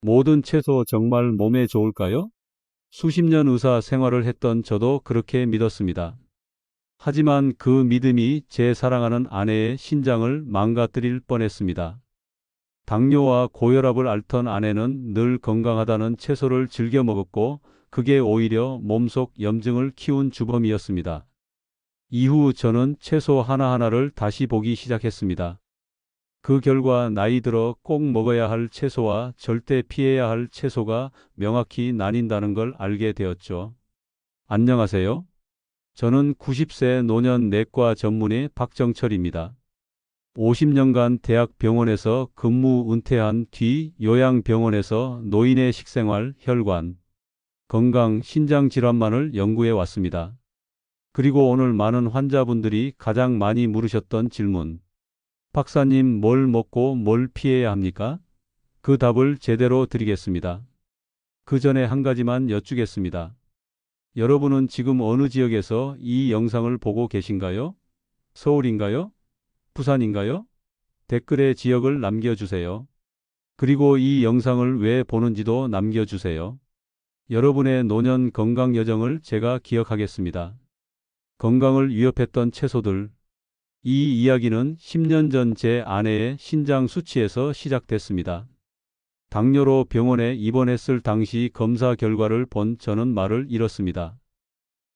모든 채소 정말 몸에 좋을까요? 수십 년 의사 생활을 했던 저도 그렇게 믿었습니다. 하지만 그 믿음이 제 사랑하는 아내의 신장을 망가뜨릴 뻔했습니다. 당뇨와 고혈압을 앓던 아내는 늘 건강하다는 채소를 즐겨 먹었고, 그게 오히려 몸속 염증을 키운 주범이었습니다. 이후 저는 채소 하나하나를 다시 보기 시작했습니다. 그 결과 나이 들어 꼭 먹어야 할 채소와 절대 피해야 할 채소가 명확히 나뉜다는 걸 알게 되었죠. 안녕하세요. 저는 90세 노년 내과 전문의 박정철입니다. 50년간 대학병원에서 근무 은퇴한 뒤 요양병원에서 노인의 식생활, 혈관, 건강, 신장 질환만을 연구해 왔습니다. 그리고 오늘 많은 환자분들이 가장 많이 물으셨던 질문. 박사님, 뭘 먹고 뭘 피해야 합니까? 그 답을 제대로 드리겠습니다. 그 전에 한 가지만 여쭈겠습니다. 여러분은 지금 어느 지역에서 이 영상을 보고 계신가요? 서울인가요? 부산인가요? 댓글에 지역을 남겨주세요. 그리고 이 영상을 왜 보는지도 남겨주세요. 여러분의 노년 건강 여정을 제가 기억하겠습니다. 건강을 위협했던 채소들. 이 이야기는 10년 전 제 아내의 신장 수치에서 시작됐습니다. 당뇨로 병원에 입원했을 당시 검사 결과를 본 저는 말을 잃었습니다.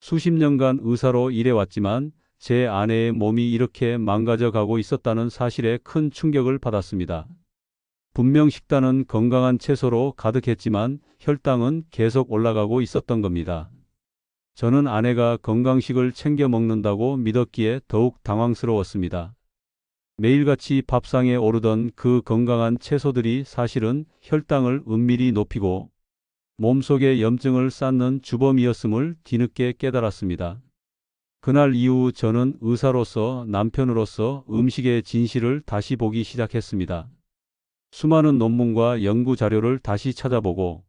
수십 년간 의사로 일해왔지만 제 아내의 몸이 이렇게 망가져 가고 있었다는 사실에 큰 충격을 받았습니다. 분명 식단은 건강한 채소로 가득했지만 혈당은 계속 올라가고 있었던 겁니다. 저는 아내가 건강식을 챙겨 먹는다고 믿었기에 더욱 당황스러웠습니다. 매일같이 밥상에 오르던 그 건강한 채소들이 사실은 혈당을 은밀히 높이고 몸속에 염증을 쌓는 주범이었음을 뒤늦게 깨달았습니다. 그날 이후 저는 의사로서 남편으로서 음식의 진실을 다시 보기 시작했습니다. 수많은 논문과 연구 자료를 다시 찾아보고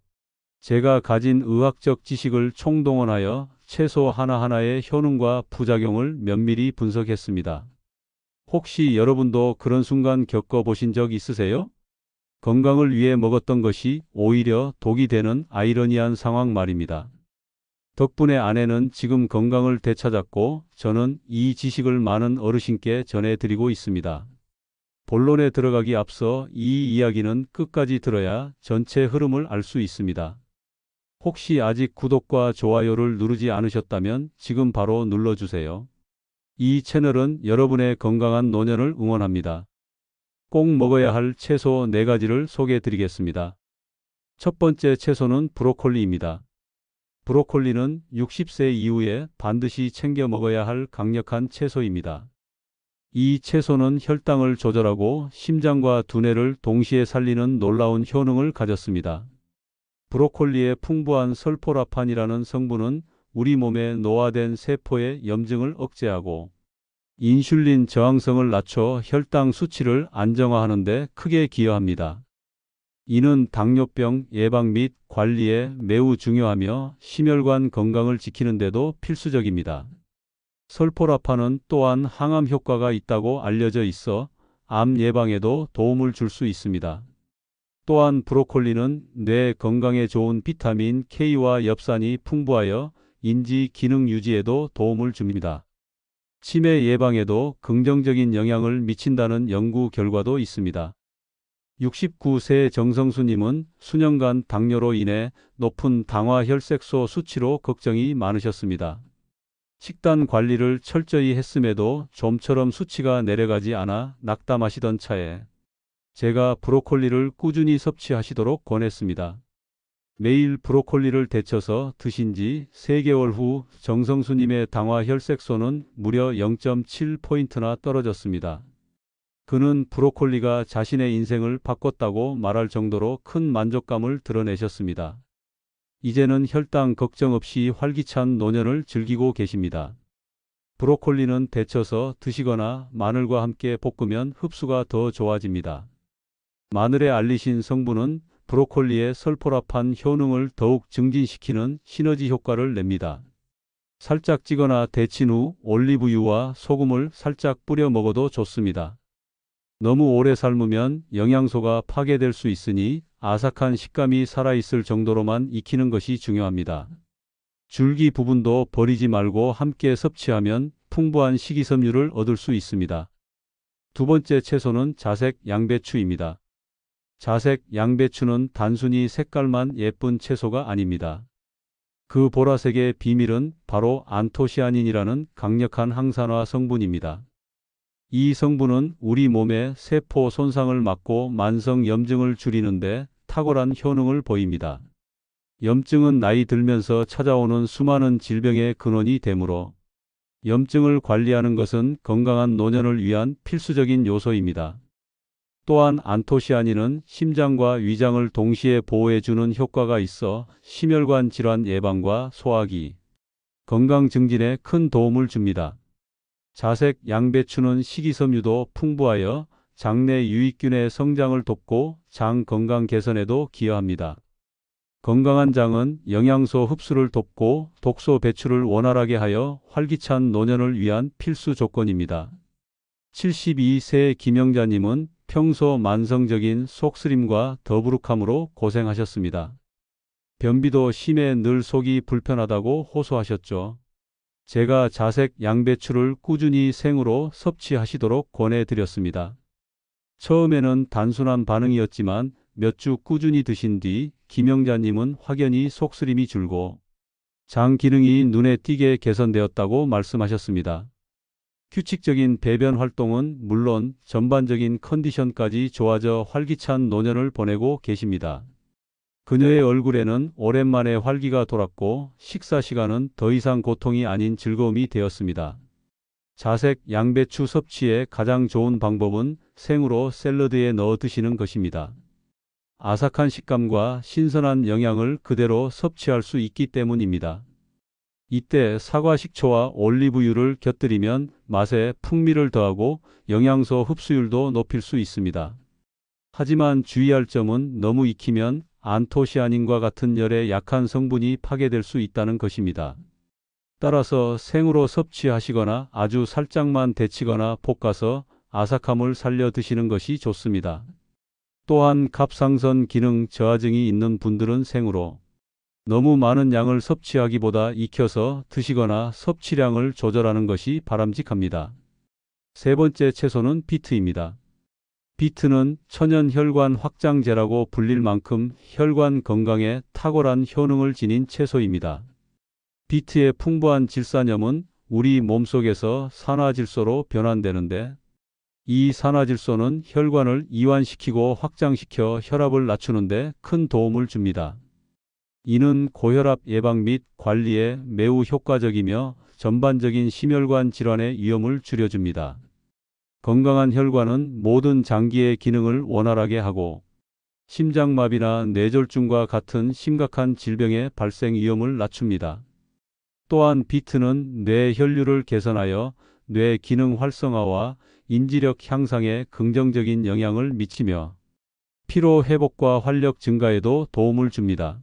제가 가진 의학적 지식을 총동원하여 채소 하나하나의 효능과 부작용을 면밀히 분석했습니다. 혹시 여러분도 그런 순간 겪어보신 적 있으세요? 건강을 위해 먹었던 것이 오히려 독이 되는 아이러니한 상황 말입니다. 덕분에 아내는 지금 건강을 되찾았고 저는 이 지식을 많은 어르신께 전해드리고 있습니다. 본론에 들어가기 앞서 이 이야기는 끝까지 들어야 전체 흐름을 알 수 있습니다. 혹시 아직 구독과 좋아요를 누르지 않으셨다면 지금 바로 눌러주세요. 이 채널은 여러분의 건강한 노년을 응원합니다. 꼭 먹어야 할 채소 4가지를 소개해 드리겠습니다. 첫 번째 채소는 브로콜리입니다. 브로콜리는 60세 이후에 반드시 챙겨 먹어야 할 강력한 채소입니다. 이 채소는 혈당을 조절하고 심장과 두뇌를 동시에 살리는 놀라운 효능을 가졌습니다. 브로콜리의 풍부한 설포라판이라는 성분은 우리 몸에 노화된 세포의 염증을 억제하고 인슐린 저항성을 낮춰 혈당 수치를 안정화하는 데 크게 기여합니다. 이는 당뇨병 예방 및 관리에 매우 중요하며 심혈관 건강을 지키는 데도 필수적입니다. 설포라판은 또한 항암 효과가 있다고 알려져 있어 암 예방에도 도움을 줄 수 있습니다. 또한 브로콜리는 뇌 건강에 좋은 비타민 K와 엽산이 풍부하여 인지 기능 유지에도 도움을 줍니다. 치매 예방에도 긍정적인 영향을 미친다는 연구 결과도 있습니다. 69세 정성수님은 수년간 당뇨로 인해 높은 당화 혈색소 수치로 걱정이 많으셨습니다. 식단 관리를 철저히 했음에도 좀처럼 수치가 내려가지 않아 낙담하시던 차에 제가 브로콜리를 꾸준히 섭취하시도록 권했습니다. 매일 브로콜리를 데쳐서 드신 지 3개월 후 정성수님의 당화 혈색소는 무려 0.7포인트나 떨어졌습니다. 그는 브로콜리가 자신의 인생을 바꿨다고 말할 정도로 큰 만족감을 드러내셨습니다. 이제는 혈당 걱정 없이 활기찬 노년을 즐기고 계십니다. 브로콜리는 데쳐서 드시거나 마늘과 함께 볶으면 흡수가 더 좋아집니다. 마늘의 알리신 성분은 브로콜리의 설포라판 효능을 더욱 증진시키는 시너지 효과를 냅니다. 살짝 찌거나 데친 후 올리브유와 소금을 살짝 뿌려 먹어도 좋습니다. 너무 오래 삶으면 영양소가 파괴될 수 있으니 아삭한 식감이 살아있을 정도로만 익히는 것이 중요합니다. 줄기 부분도 버리지 말고 함께 섭취하면 풍부한 식이섬유를 얻을 수 있습니다. 두 번째 채소는 자색 양배추입니다. 자색 양배추는 단순히 색깔만 예쁜 채소가 아닙니다. 그 보라색의 비밀은 바로 안토시아닌이라는 강력한 항산화 성분입니다. 이 성분은 우리 몸의 세포 손상을 막고 만성 염증을 줄이는데 탁월한 효능을 보입니다. 염증은 나이 들면서 찾아오는 수많은 질병의 근원이 되므로 염증을 관리하는 것은 건강한 노년을 위한 필수적인 요소입니다. 또한 안토시아닌은 심장과 위장을 동시에 보호해주는 효과가 있어 심혈관 질환 예방과 소화기, 건강 증진에 큰 도움을 줍니다. 자색 양배추는 식이섬유도 풍부하여 장내 유익균의 성장을 돕고 장 건강 개선에도 기여합니다. 건강한 장은 영양소 흡수를 돕고 독소 배출을 원활하게 하여 활기찬 노년을 위한 필수 조건입니다. 72세 김영자님은 평소 만성적인 속쓰림과 더부룩함으로 고생하셨습니다. 변비도 심해 늘 속이 불편하다고 호소하셨죠. 제가 자색 양배추를 꾸준히 생으로 섭취하시도록 권해드렸습니다. 처음에는 단순한 반응이었지만 몇 주 꾸준히 드신 뒤 김영자님은 확연히 속쓰림이 줄고 장 기능이 눈에 띄게 개선되었다고 말씀하셨습니다. 규칙적인 배변 활동은 물론 전반적인 컨디션까지 좋아져 활기찬 노년을 보내고 계십니다. 그녀의 얼굴에는 오랜만에 활기가 돌았고 식사 시간은 더 이상 고통이 아닌 즐거움이 되었습니다. 자색 양배추 섭취의 가장 좋은 방법은 생으로 샐러드에 넣어 드시는 것입니다. 아삭한 식감과 신선한 영양을 그대로 섭취할 수 있기 때문입니다. 이때 사과 식초와 올리브유를 곁들이면 맛에 풍미를 더하고 영양소 흡수율도 높일 수 있습니다. 하지만 주의할 점은 너무 익히면 안토시아닌과 같은 열에 약한 성분이 파괴될 수 있다는 것입니다. 따라서 생으로 섭취하시거나 아주 살짝만 데치거나 볶아서 아삭함을 살려 드시는 것이 좋습니다. 또한 갑상선 기능 저하증이 있는 분들은 생으로 너무 많은 양을 섭취하기보다 익혀서 드시거나 섭취량을 조절하는 것이 바람직합니다. 세 번째 채소는 비트입니다. 비트는 천연 혈관 확장제라고 불릴 만큼 혈관 건강에 탁월한 효능을 지닌 채소입니다. 비트의 풍부한 질산염은 우리 몸속에서 산화질소로 변환되는데 이 산화질소는 혈관을 이완시키고 확장시켜 혈압을 낮추는 데 큰 도움을 줍니다. 이는 고혈압 예방 및 관리에 매우 효과적이며 전반적인 심혈관 질환의 위험을 줄여줍니다. 건강한 혈관은 모든 장기의 기능을 원활하게 하고 심장마비나 뇌졸중과 같은 심각한 질병의 발생 위험을 낮춥니다. 또한 비트는 뇌 혈류를 개선하여 뇌 기능 활성화와 인지력 향상에 긍정적인 영향을 미치며 피로 회복과 활력 증가에도 도움을 줍니다.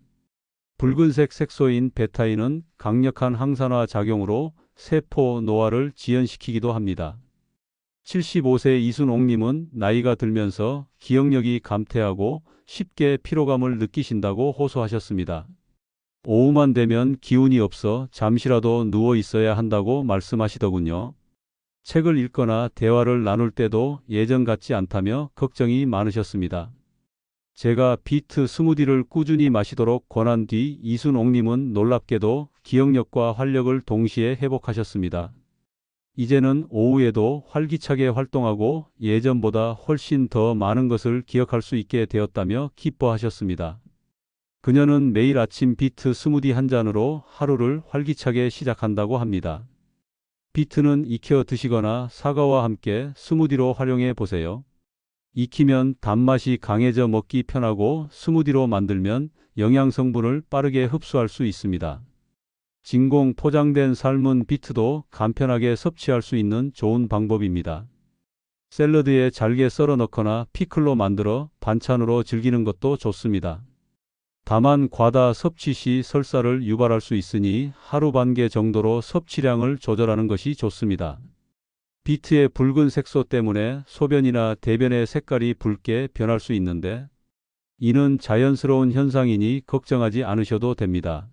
붉은색 색소인 베타인은 강력한 항산화 작용으로 세포 노화를 지연시키기도 합니다. 75세 이순옥님은 나이가 들면서 기억력이 감퇴하고 쉽게 피로감을 느끼신다고 호소하셨습니다. 오후만 되면 기운이 없어 잠시라도 누워 있어야 한다고 말씀하시더군요. 책을 읽거나 대화를 나눌 때도 예전 같지 않다며 걱정이 많으셨습니다. 제가 비트 스무디를 꾸준히 마시도록 권한 뒤 이순옥님은 놀랍게도 기억력과 활력을 동시에 회복하셨습니다. 이제는 오후에도 활기차게 활동하고 예전보다 훨씬 더 많은 것을 기억할 수 있게 되었다며 기뻐하셨습니다. 그녀는 매일 아침 비트 스무디 한 잔으로 하루를 활기차게 시작한다고 합니다. 비트는 익혀 드시거나 사과와 함께 스무디로 활용해 보세요. 익히면 단맛이 강해져 먹기 편하고 스무디로 만들면 영양 성분을 빠르게 흡수할 수 있습니다. 진공 포장된 삶은 비트도 간편하게 섭취할 수 있는 좋은 방법입니다. 샐러드에 잘게 썰어 넣거나 피클로 만들어 반찬으로 즐기는 것도 좋습니다. 다만 과다 섭취 시 설사를 유발할 수 있으니 하루 반 개 정도로 섭취량을 조절하는 것이 좋습니다. 비트의 붉은 색소 때문에 소변이나 대변의 색깔이 붉게 변할 수 있는데 이는 자연스러운 현상이니 걱정하지 않으셔도 됩니다.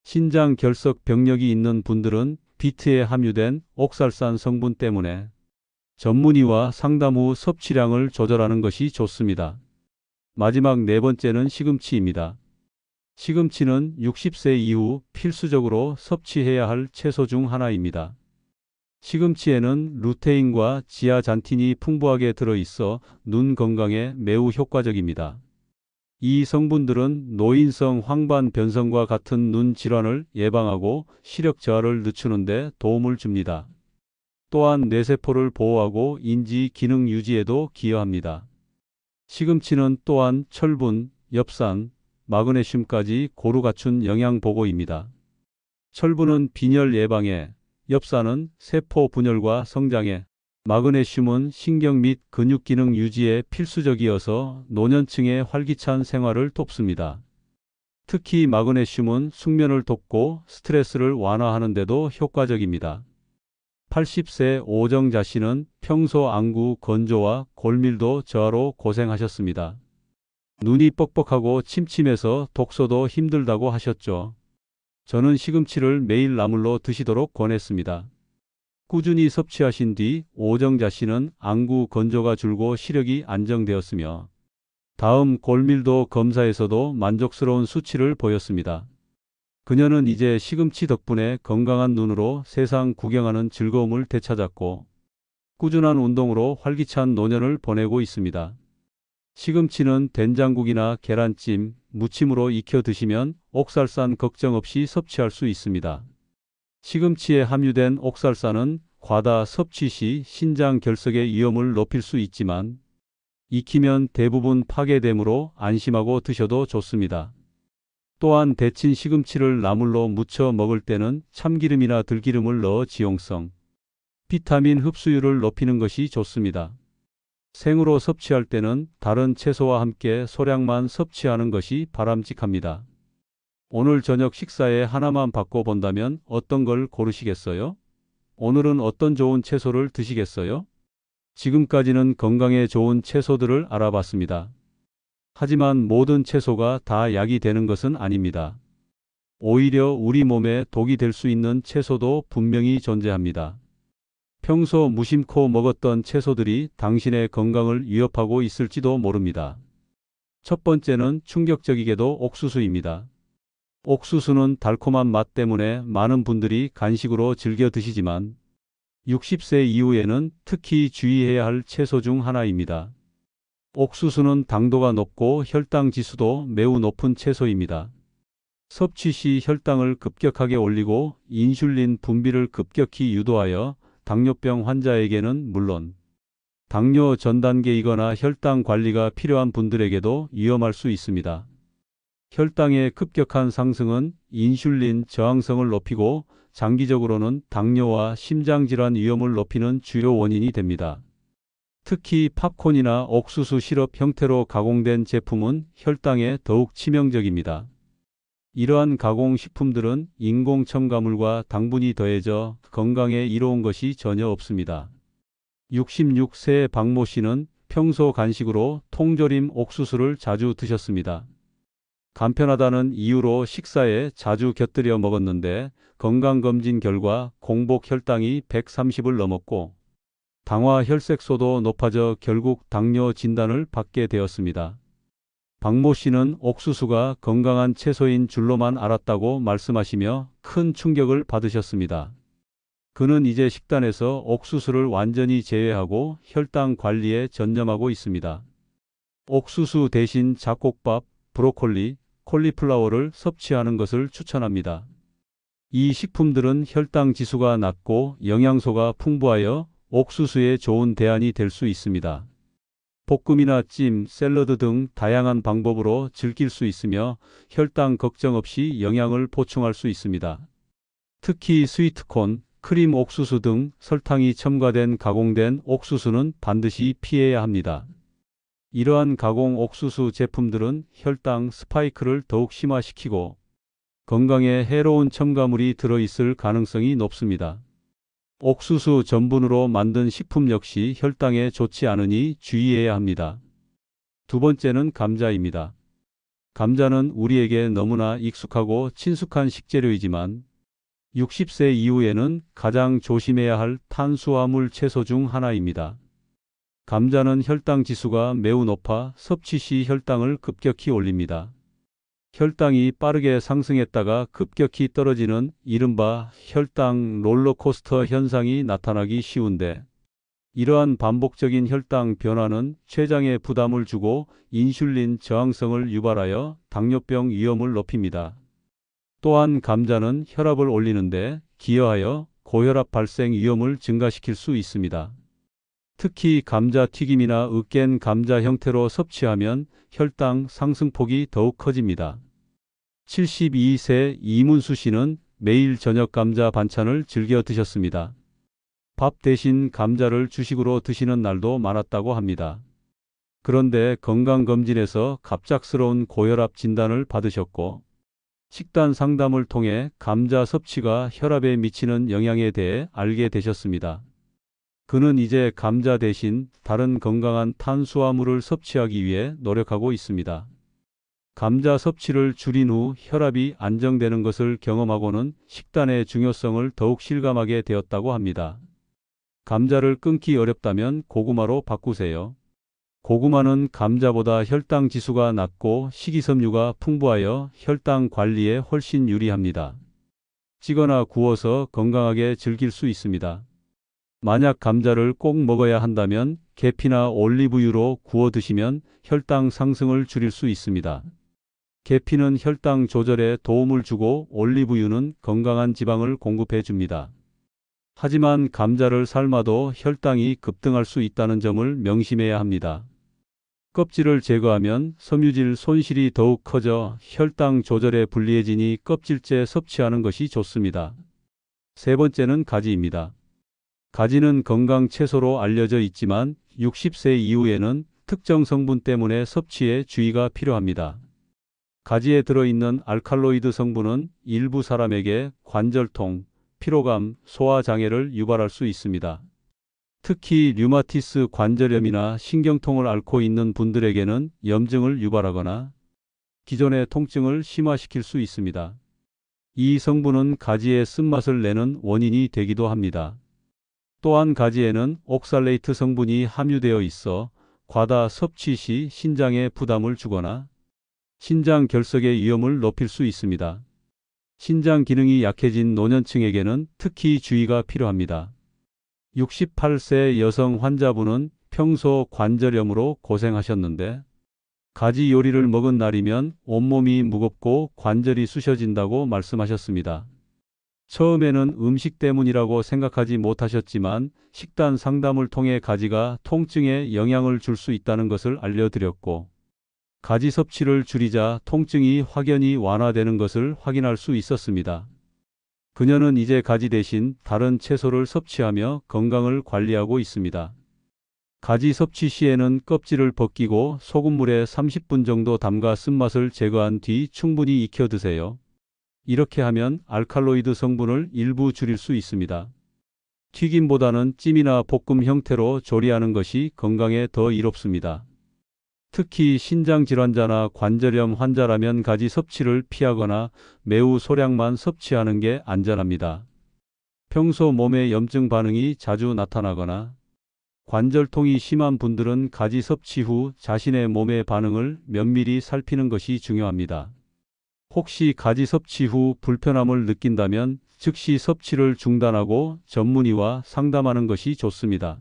신장 결석 병력이 있는 분들은 비트에 함유된 옥살산 성분 때문에 전문의와 상담 후 섭취량을 조절하는 것이 좋습니다. 마지막 네 번째는 시금치입니다. 시금치는 60세 이후 필수적으로 섭취해야 할 채소 중 하나입니다. 시금치에는 루테인과 지아잔틴이 풍부하게 들어있어 눈 건강에 매우 효과적입니다. 이 성분들은 노인성 황반 변성과 같은 눈 질환을 예방하고 시력 저하를 늦추는 데 도움을 줍니다. 또한 뇌세포를 보호하고 인지 기능 유지에도 기여합니다. 시금치는 또한 철분, 엽산, 마그네슘까지 고루 갖춘 영양 보고입니다. 철분은 빈혈 예방에, 엽산은 세포 분열과 성장에, 마그네슘은 신경 및 근육 기능 유지에 필수적이어서 노년층의 활기찬 생활을 돕습니다. 특히 마그네슘은 숙면을 돕고 스트레스를 완화하는 데도 효과적입니다. 80세 오정자 씨는 평소 안구 건조와 골밀도 저하로 고생하셨습니다. 눈이 뻑뻑하고 침침해서 독서도 힘들다고 하셨죠. 저는 시금치를 매일 나물로 드시도록 권했습니다. 꾸준히 섭취하신 뒤 오정자 씨는 안구 건조가 줄고 시력이 안정되었으며 다음 골밀도 검사에서도 만족스러운 수치를 보였습니다. 그녀는 이제 시금치 덕분에 건강한 눈으로 세상 구경하는 즐거움을 되찾았고 꾸준한 운동으로 활기찬 노년을 보내고 있습니다. 시금치는 된장국이나 계란찜, 무침으로 익혀 드시면 옥살산 걱정 없이 섭취할 수 있습니다. 시금치에 함유된 옥살산은 과다 섭취 시 신장 결석의 위험을 높일 수 있지만 익히면 대부분 파괴되므로 안심하고 드셔도 좋습니다. 또한 데친 시금치를 나물로 무쳐 먹을 때는 참기름이나 들기름을 넣어 지용성, 비타민 흡수율을 높이는 것이 좋습니다. 생으로 섭취할 때는 다른 채소와 함께 소량만 섭취하는 것이 바람직합니다. 오늘 저녁 식사에 하나만 바꿔본다면 어떤 걸 고르시겠어요? 오늘은 어떤 좋은 채소를 드시겠어요? 지금까지는 건강에 좋은 채소들을 알아봤습니다. 하지만 모든 채소가 다 약이 되는 것은 아닙니다. 오히려 우리 몸에 독이 될 수 있는 채소도 분명히 존재합니다. 평소 무심코 먹었던 채소들이 당신의 건강을 위협하고 있을지도 모릅니다. 첫 번째는 충격적이게도 옥수수입니다. 옥수수는 달콤한 맛 때문에 많은 분들이 간식으로 즐겨 드시지만 60세 이후에는 특히 주의해야 할 채소 중 하나입니다. 옥수수는 당도가 높고 혈당 지수도 매우 높은 채소입니다. 섭취 시 혈당을 급격하게 올리고 인슐린 분비를 급격히 유도하여 당뇨병 환자에게는 물론 당뇨 전 단계이거나 혈당 관리가 필요한 분들에게도 위험할 수 있습니다. 혈당의 급격한 상승은 인슐린 저항성을 높이고 장기적으로는 당뇨와 심장질환 위험을 높이는 주요 원인이 됩니다. 특히 팝콘이나 옥수수 시럽 형태로 가공된 제품은 혈당에 더욱 치명적입니다. 이러한 가공식품들은 인공 첨가물과 당분이 더해져 건강에 이로운 것이 전혀 없습니다. 66세 박모 씨는 평소 간식으로 통조림 옥수수를 자주 드셨습니다. 간편하다는 이유로 식사에 자주 곁들여 먹었는데 건강검진 결과 공복 혈당이 130을 넘었고 당화 혈색소도 높아져 결국 당뇨 진단을 받게 되었습니다. 박모 씨는 옥수수가 건강한 채소인 줄로만 알았다고 말씀하시며 큰 충격을 받으셨습니다. 그는 이제 식단에서 옥수수를 완전히 제외하고 혈당 관리에 전념하고 있습니다. 옥수수 대신 잡곡밥, 브로콜리, 콜리플라워를 섭취하는 것을 추천합니다. 이 식품들은 혈당 지수가 낮고 영양소가 풍부하여 옥수수에 좋은 대안이 될 수 있습니다. 볶음이나 찜, 샐러드 등 다양한 방법으로 즐길 수 있으며 혈당 걱정 없이 영양을 보충할 수 있습니다. 특히 스위트콘, 크림 옥수수 등 설탕이 첨가된 가공된 옥수수는 반드시 피해야 합니다. 이러한 가공 옥수수 제품들은 혈당 스파이크를 더욱 심화시키고 건강에 해로운 첨가물이 들어있을 가능성이 높습니다. 옥수수 전분으로 만든 식품 역시 혈당에 좋지 않으니 주의해야 합니다. 두 번째는 감자입니다. 감자는 우리에게 너무나 익숙하고 친숙한 식재료이지만 60세 이후에는 가장 조심해야 할 탄수화물 채소 중 하나입니다. 감자는 혈당 지수가 매우 높아 섭취 시 혈당을 급격히 올립니다. 혈당이 빠르게 상승했다가 급격히 떨어지는 이른바 혈당 롤러코스터 현상이 나타나기 쉬운데, 이러한 반복적인 혈당 변화는 췌장에 부담을 주고 인슐린 저항성을 유발하여 당뇨병 위험을 높입니다. 또한 감자는 혈압을 올리는데 기여하여 고혈압 발생 위험을 증가시킬 수 있습니다. 특히 감자 튀김이나 으깬 감자 형태로 섭취하면 혈당 상승폭이 더욱 커집니다. 72세 이문수 씨는 매일 저녁 감자 반찬을 즐겨 드셨습니다. 밥 대신 감자를 주식으로 드시는 날도 많았다고 합니다. 그런데 건강검진에서 갑작스러운 고혈압 진단을 받으셨고, 식단 상담을 통해 감자 섭취가 혈압에 미치는 영향에 대해 알게 되셨습니다. 그는 이제 감자 대신 다른 건강한 탄수화물을 섭취하기 위해 노력하고 있습니다. 감자 섭취를 줄인 후 혈압이 안정되는 것을 경험하고는 식단의 중요성을 더욱 실감하게 되었다고 합니다. 감자를 끊기 어렵다면 고구마로 바꾸세요. 고구마는 감자보다 혈당 지수가 낮고 식이섬유가 풍부하여 혈당 관리에 훨씬 유리합니다. 찌거나 구워서 건강하게 즐길 수 있습니다. 만약 감자를 꼭 먹어야 한다면 계피나 올리브유로 구워 드시면 혈당 상승을 줄일 수 있습니다. 계피는 혈당 조절에 도움을 주고 올리브유는 건강한 지방을 공급해 줍니다. 하지만 감자를 삶아도 혈당이 급등할 수 있다는 점을 명심해야 합니다. 껍질을 제거하면 섬유질 손실이 더욱 커져 혈당 조절에 불리해지니 껍질째 섭취하는 것이 좋습니다. 세 번째는 가지입니다. 가지는 건강 채소로 알려져 있지만 60세 이후에는 특정 성분 때문에 섭취에 주의가 필요합니다. 가지에 들어있는 알칼로이드 성분은 일부 사람에게 관절통, 피로감, 소화장애를 유발할 수 있습니다. 특히 류마티스 관절염이나 신경통을 앓고 있는 분들에게는 염증을 유발하거나 기존의 통증을 심화시킬 수 있습니다. 이 성분은 가지의 쓴맛을 내는 원인이 되기도 합니다. 또한 가지에는 옥살레이트 성분이 함유되어 있어 과다 섭취 시 신장에 부담을 주거나 신장 결석의 위험을 높일 수 있습니다. 신장 기능이 약해진 노년층에게는 특히 주의가 필요합니다. 68세 여성 환자분은 평소 관절염으로 고생하셨는데 가지 요리를 먹은 날이면 온몸이 무겁고 관절이 쑤셔진다고 말씀하셨습니다. 처음에는 음식 때문이라고 생각하지 못하셨지만 식단 상담을 통해 가지가 통증에 영향을 줄 수 있다는 것을 알려드렸고, 가지 섭취를 줄이자 통증이 확연히 완화되는 것을 확인할 수 있었습니다. 그녀는 이제 가지 대신 다른 채소를 섭취하며 건강을 관리하고 있습니다. 가지 섭취 시에는 껍질을 벗기고 소금물에 30분 정도 담가 쓴맛을 제거한 뒤 충분히 익혀 드세요. 이렇게 하면 알칼로이드 성분을 일부 줄일 수 있습니다. 튀김보다는 찜이나 볶음 형태로 조리하는 것이 건강에 더 이롭습니다. 특히 신장질환자나 관절염 환자라면 가지 섭취를 피하거나 매우 소량만 섭취하는 게 안전합니다. 평소 몸에 염증 반응이 자주 나타나거나 관절통이 심한 분들은 가지 섭취 후 자신의 몸의 반응을 면밀히 살피는 것이 중요합니다. 혹시 가지 섭취 후 불편함을 느낀다면 즉시 섭취를 중단하고 전문의와 상담하는 것이 좋습니다.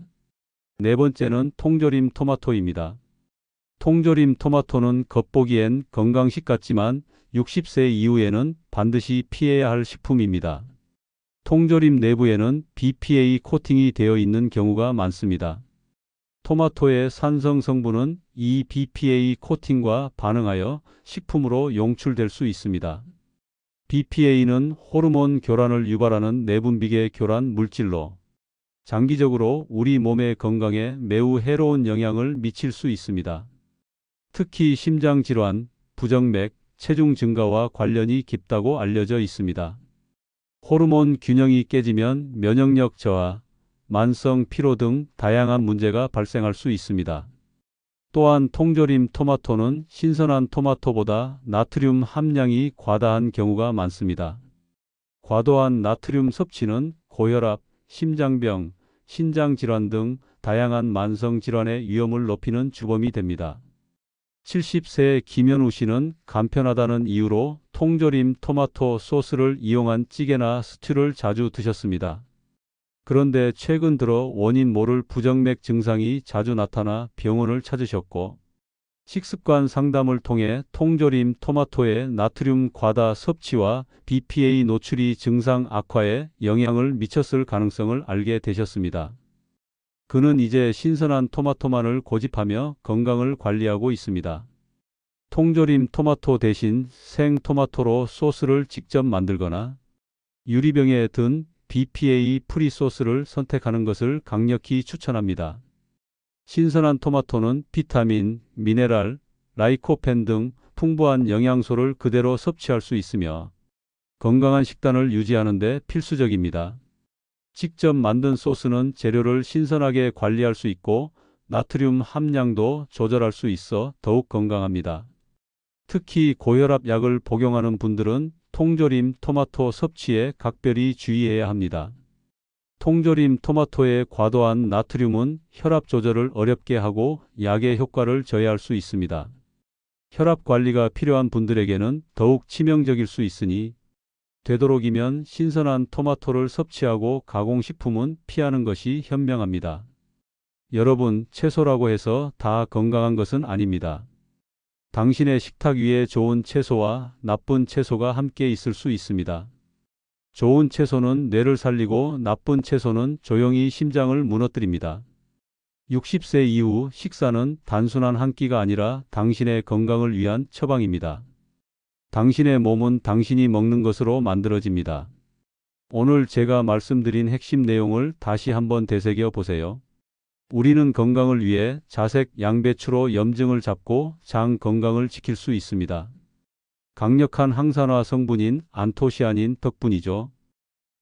네 번째는 통조림 토마토입니다. 통조림 토마토는 겉보기엔 건강식 같지만 60세 이후에는 반드시 피해야 할 식품입니다. 통조림 내부에는 BPA 코팅이 되어 있는 경우가 많습니다. 토마토의 산성 성분은 이 BPA 코팅과 반응하여 식품으로 용출될 수 있습니다. BPA는 호르몬 교란을 유발하는 내분비계 교란 물질로 장기적으로 우리 몸의 건강에 매우 해로운 영향을 미칠 수 있습니다. 특히 심장질환, 부정맥, 체중 증가와 관련이 깊다고 알려져 있습니다. 호르몬 균형이 깨지면 면역력 저하, 만성 피로 등 다양한 문제가 발생할 수 있습니다. 또한 통조림 토마토는 신선한 토마토보다 나트륨 함량이 과다한 경우가 많습니다. 과도한 나트륨 섭취는 고혈압, 심장병, 신장질환 등 다양한 만성질환의 위험을 높이는 주범이 됩니다. 70세 김현우 씨는 간편하다는 이유로 통조림 토마토 소스를 이용한 찌개나 스튜를 자주 드셨습니다. 그런데 최근 들어 원인 모를 부정맥 증상이 자주 나타나 병원을 찾으셨고, 식습관 상담을 통해 통조림 토마토의 나트륨 과다 섭취와 BPA 노출이 증상 악화에 영향을 미쳤을 가능성을 알게 되셨습니다. 그는 이제 신선한 토마토만을 고집하며 건강을 관리하고 있습니다. 통조림 토마토 대신 생토마토로 소스를 직접 만들거나 유리병에 든 BPA 프리 소스를 선택하는 것을 강력히 추천합니다. 신선한 토마토는 비타민, 미네랄, 라이코펜 등 풍부한 영양소를 그대로 섭취할 수 있으며 건강한 식단을 유지하는 데 필수적입니다. 직접 만든 소스는 재료를 신선하게 관리할 수 있고 나트륨 함량도 조절할 수 있어 더욱 건강합니다. 특히 고혈압 약을 복용하는 분들은 통조림 토마토 섭취에 각별히 주의해야 합니다. 통조림 토마토의 과도한 나트륨은 혈압 조절을 어렵게 하고 약의 효과를 저해할 수 있습니다. 혈압 관리가 필요한 분들에게는 더욱 치명적일 수 있으니 되도록이면 신선한 토마토를 섭취하고 가공식품은 피하는 것이 현명합니다. 여러분, 채소라고 해서 다 건강한 것은 아닙니다. 당신의 식탁 위에 좋은 채소와 나쁜 채소가 함께 있을 수 있습니다. 좋은 채소는 뇌를 살리고 나쁜 채소는 조용히 심장을 무너뜨립니다. 60세 이후 식사는 단순한 한 끼가 아니라 당신의 건강을 위한 처방입니다. 당신의 몸은 당신이 먹는 것으로 만들어집니다. 오늘 제가 말씀드린 핵심 내용을 다시 한번 되새겨 보세요. 우리는 건강을 위해 자색 양배추로 염증을 잡고 장 건강을 지킬 수 있습니다. 강력한 항산화 성분인 안토시아닌 덕분이죠.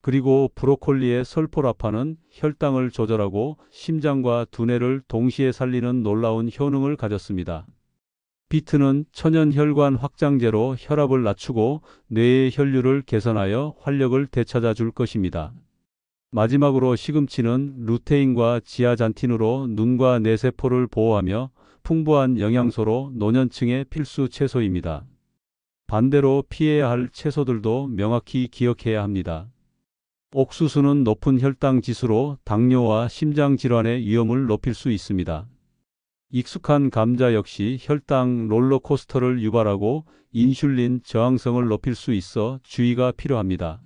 그리고 브로콜리의 설포라판은 혈당을 조절하고 심장과 두뇌를 동시에 살리는 놀라운 효능을 가졌습니다. 비트는 천연 혈관 확장제로 혈압을 낮추고 뇌의 혈류를 개선하여 활력을 되찾아 줄 것입니다. 마지막으로 시금치는 루테인과 지아잔틴으로 눈과 뇌세포를 보호하며 풍부한 영양소로 노년층의 필수 채소입니다. 반대로 피해야 할 채소들도 명확히 기억해야 합니다. 옥수수는 높은 혈당 지수로 당뇨와 심장 질환의 위험을 높일 수 있습니다. 익숙한 감자 역시 혈당 롤러코스터를 유발하고 인슐린 저항성을 높일 수 있어 주의가 필요합니다.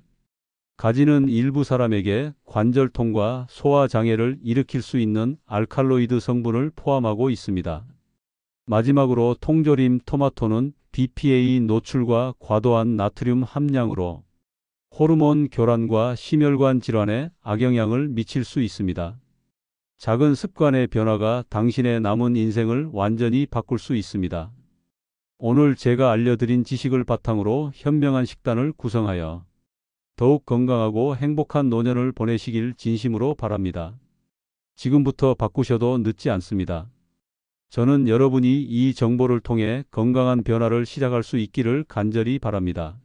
가지는 일부 사람에게 관절통과 소화장애를 일으킬 수 있는 알칼로이드 성분을 포함하고 있습니다. 마지막으로 통조림 토마토는 BPA 노출과 과도한 나트륨 함량으로 호르몬 교란과 심혈관 질환에 악영향을 미칠 수 있습니다. 작은 습관의 변화가 당신의 남은 인생을 완전히 바꿀 수 있습니다. 오늘 제가 알려드린 지식을 바탕으로 현명한 식단을 구성하여 더욱 건강하고 행복한 노년을 보내시길 진심으로 바랍니다. 지금부터 바꾸셔도 늦지 않습니다. 저는 여러분이 이 정보를 통해 건강한 변화를 시작할 수 있기를 간절히 바랍니다.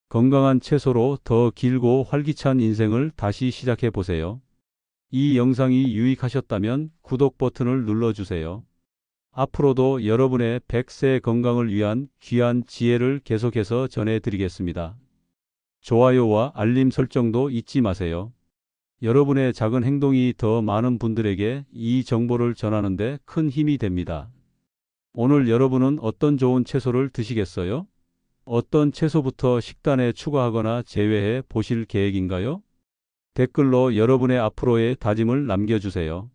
건강한 채소로 더 길고 활기찬 인생을 다시 시작해 보세요. 이 영상이 유익하셨다면 구독 버튼을 눌러주세요. 앞으로도 여러분의 100세 건강을 위한 귀한 지혜를 계속해서 전해드리겠습니다. 좋아요와 알림 설정도 잊지 마세요. 여러분의 작은 행동이 더 많은 분들에게 이 정보를 전하는 데 큰 힘이 됩니다. 오늘 여러분은 어떤 좋은 채소를 드시겠어요? 어떤 채소부터 식단에 추가하거나 제외해 보실 계획인가요? 댓글로 여러분의 앞으로의 다짐을 남겨주세요.